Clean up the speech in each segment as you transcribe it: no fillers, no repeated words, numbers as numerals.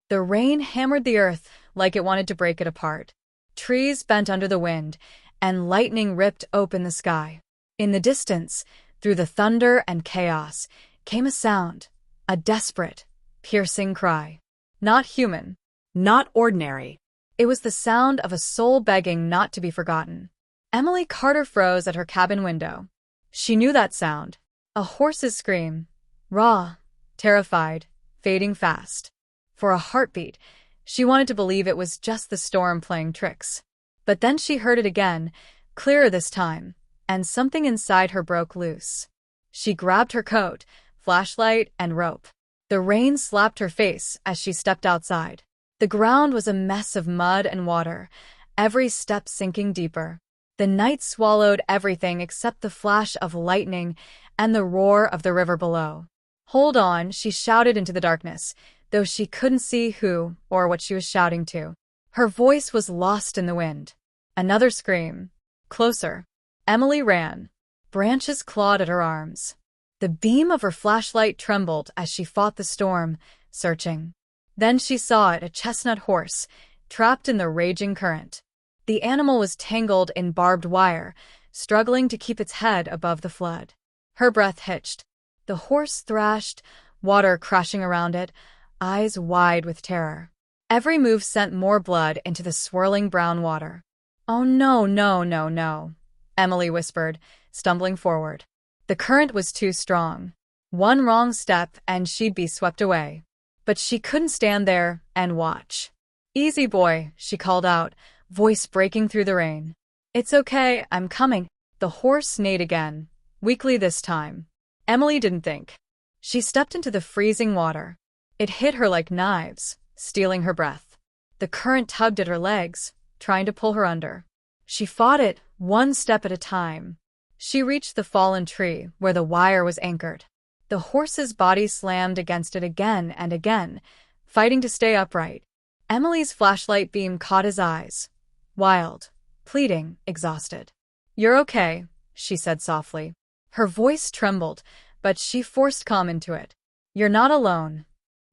The rain hammered the earth like it wanted to break it apart. Trees bent under the wind, and lightning ripped open the sky. In the distance, through the thunder and chaos, came a sound, a desperate, piercing cry. Not human, not ordinary. It was the sound of a soul begging not to be forgotten. Emily Carter froze at her cabin window. She knew that sound. A horse's scream. Raw, terrified, fading fast. For a heartbeat, she wanted to believe it was just the storm playing tricks. But then she heard it again, clearer this time, and something inside her broke loose. She grabbed her coat, flashlight, and rope. The rain slapped her face as she stepped outside. The ground was a mess of mud and water, every step sinking deeper. The night swallowed everything except the flash of lightning and the roar of the river below. "Hold on," she shouted into the darkness, though she couldn't see who or what she was shouting to. Her voice was lost in the wind. Another scream. Closer. Emily ran. Branches clawed at her arms. The beam of her flashlight trembled as she fought the storm, searching. Then she saw it, a chestnut horse, trapped in the raging current. The animal was tangled in barbed wire, struggling to keep its head above the flood. Her breath hitched. The horse thrashed, water crashing around it, eyes wide with terror. Every move sent more blood into the swirling brown water. "Oh no, no, no, no," Emily whispered, stumbling forward. The current was too strong. One wrong step and she'd be swept away. But she couldn't stand there and watch. "Easy, boy," she called out, voice breaking through the rain. "It's okay, I'm coming." The horse neighed again, weakly this time. Emily didn't think. She stepped into the freezing water. It hit her like knives, stealing her breath. The current tugged at her legs, trying to pull her under. She fought it, one step at a time. She reached the fallen tree where the wire was anchored. The horse's body slammed against it again and again, fighting to stay upright. Emily's flashlight beam caught his eyes. Wild, pleading, exhausted. "You're okay," she said softly. Her voice trembled, but she forced calm into it. "You're not alone."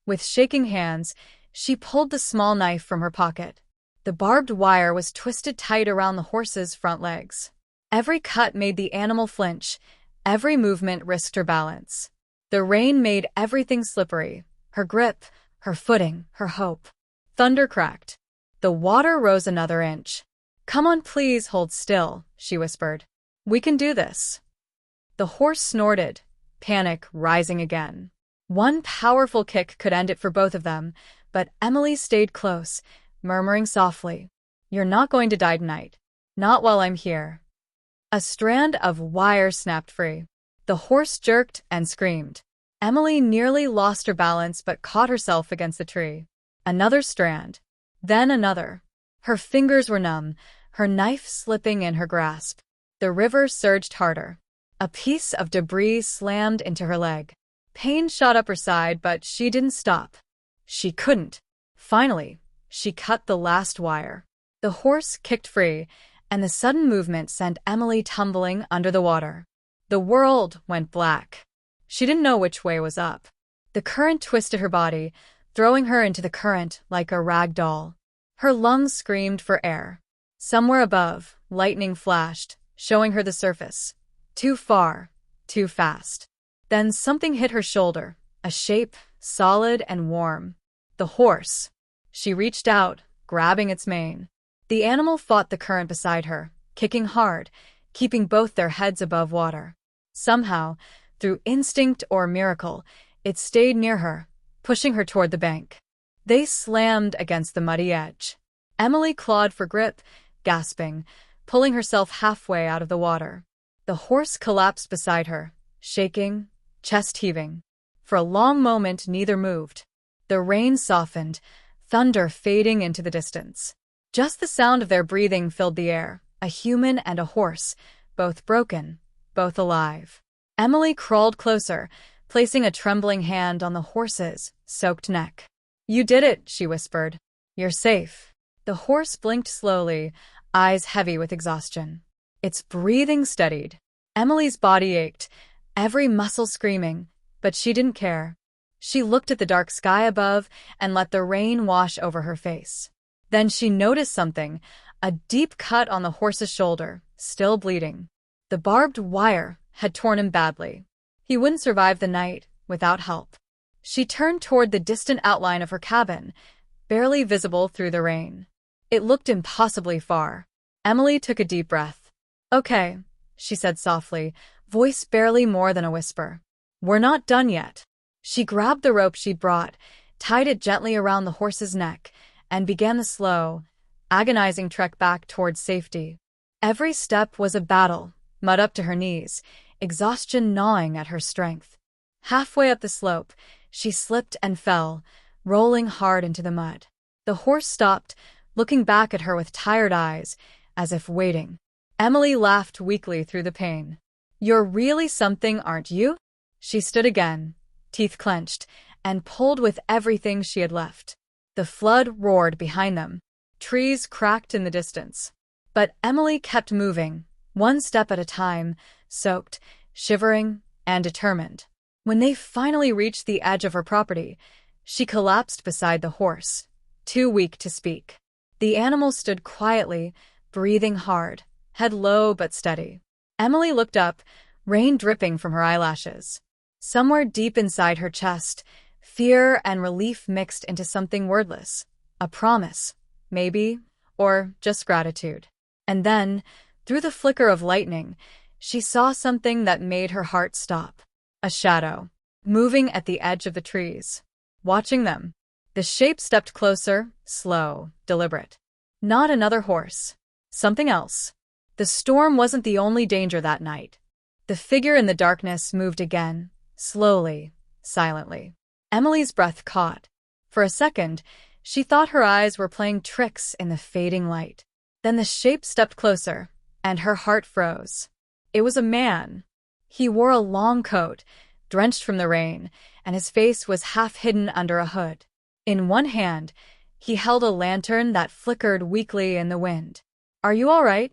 With shaking hands, she pulled the small knife from her pocket. The barbed wire was twisted tight around the horse's front legs. Every cut made the animal flinch. Every movement risked her balance. The rain made everything slippery, her grip, her footing, her hope. Thunder cracked. The water rose another inch. "Come on, please hold still," she whispered. "We can do this." The horse snorted, panic rising again. One powerful kick could end it for both of them, but Emily stayed close, murmuring softly, "You're not going to die tonight. Not while I'm here." A strand of wire snapped free. The horse jerked and screamed. Emily nearly lost her balance but caught herself against the tree. Another strand. Then another. Her fingers were numb, her knife slipping in her grasp. The river surged harder. A piece of debris slammed into her leg. Pain shot up her side, but she didn't stop. She couldn't. Finally, she cut the last wire. The horse kicked free, and the sudden movement sent Emily tumbling under the water. The world went black. She didn't know which way was up. The current twisted her body, throwing her into the current like a rag doll. Her lungs screamed for air. Somewhere above, lightning flashed, showing her the surface. Too far, too fast. Then something hit her shoulder, a shape, solid and warm. The horse. She reached out, grabbing its mane. The animal fought the current beside her, kicking hard, keeping both their heads above water. Somehow, through instinct or miracle, it stayed near her, pushing her toward the bank. They slammed against the muddy edge. Emily clawed for grip, gasping, pulling herself halfway out of the water. The horse collapsed beside her, shaking, chest heaving. For a long moment, neither moved. The rain softened, thunder fading into the distance. Just the sound of their breathing filled the air, a human and a horse, both broken, both alive. Emily crawled closer, placing a trembling hand on the horse's soaked neck. "You did it," she whispered. "You're safe." The horse blinked slowly, eyes heavy with exhaustion. Its breathing steadied. Emily's body ached, every muscle screaming, but she didn't care. She looked at the dark sky above and let the rain wash over her face. Then she noticed something, a deep cut on the horse's shoulder, still bleeding. The barbed wire had torn him badly. He wouldn't survive the night without help. She turned toward the distant outline of her cabin, barely visible through the rain. It looked impossibly far. Emily took a deep breath. "Okay," she said softly, voice barely more than a whisper. "We're not done yet." She grabbed the rope she'd brought, tied it gently around the horse's neck, and began the slow, agonizing trek back towards safety. Every step was a battle, mud up to her knees, exhaustion gnawing at her strength. Halfway up the slope, she slipped and fell, rolling hard into the mud. The horse stopped, looking back at her with tired eyes, as if waiting. Emily laughed weakly through the pain. "You're really something, aren't you?" She stood again, teeth clenched, and pulled with everything she had left. The flood roared behind them. Trees cracked in the distance. But Emily kept moving, one step at a time, soaked, shivering, and determined. When they finally reached the edge of her property, she collapsed beside the horse, too weak to speak. The animal stood quietly, breathing hard, head low but steady. Emily looked up, rain dripping from her eyelashes. Somewhere deep inside her chest, fear and relief mixed into something wordless. A promise, maybe, or just gratitude. And then, through the flicker of lightning, she saw something that made her heart stop. A shadow, moving at the edge of the trees. Watching them, the shape stepped closer, slow, deliberate. Not another horse. Something else. The storm wasn't the only danger that night. The figure in the darkness moved again, slowly, silently. Emily's breath caught. For a second, she thought her eyes were playing tricks in the fading light. Then the shape stepped closer, and her heart froze. It was a man. He wore a long coat, drenched from the rain, and his face was half hidden under a hood. In one hand, he held a lantern that flickered weakly in the wind. "Are you all right?"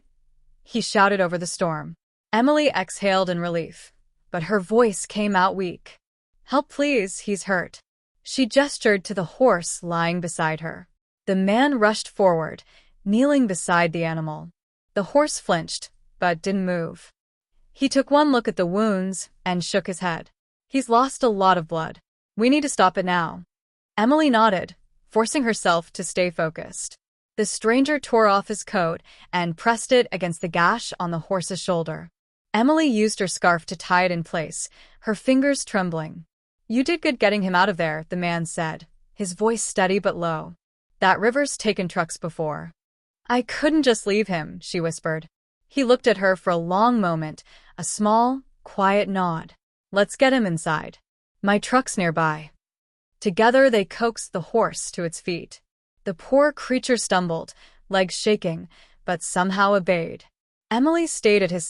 he shouted over the storm. Emily exhaled in relief, but her voice came out weak. "Help, please, he's hurt." She gestured to the horse lying beside her. The man rushed forward, kneeling beside the animal. The horse flinched, but didn't move. He took one look at the wounds and shook his head. "He's lost a lot of blood. We need to stop it now." Emily nodded, forcing herself to stay focused. The stranger tore off his coat and pressed it against the gash on the horse's shoulder. Emily used her scarf to tie it in place, her fingers trembling. "You did good getting him out of there," the man said, his voice steady but low. "That river's taken trucks before." "I couldn't just leave him," she whispered. He looked at her for a long moment, a small, quiet nod. "Let's get him inside. My truck's nearby." Together they coaxed the horse to its feet. The poor creature stumbled, legs shaking, but somehow obeyed. Emily stayed at his side.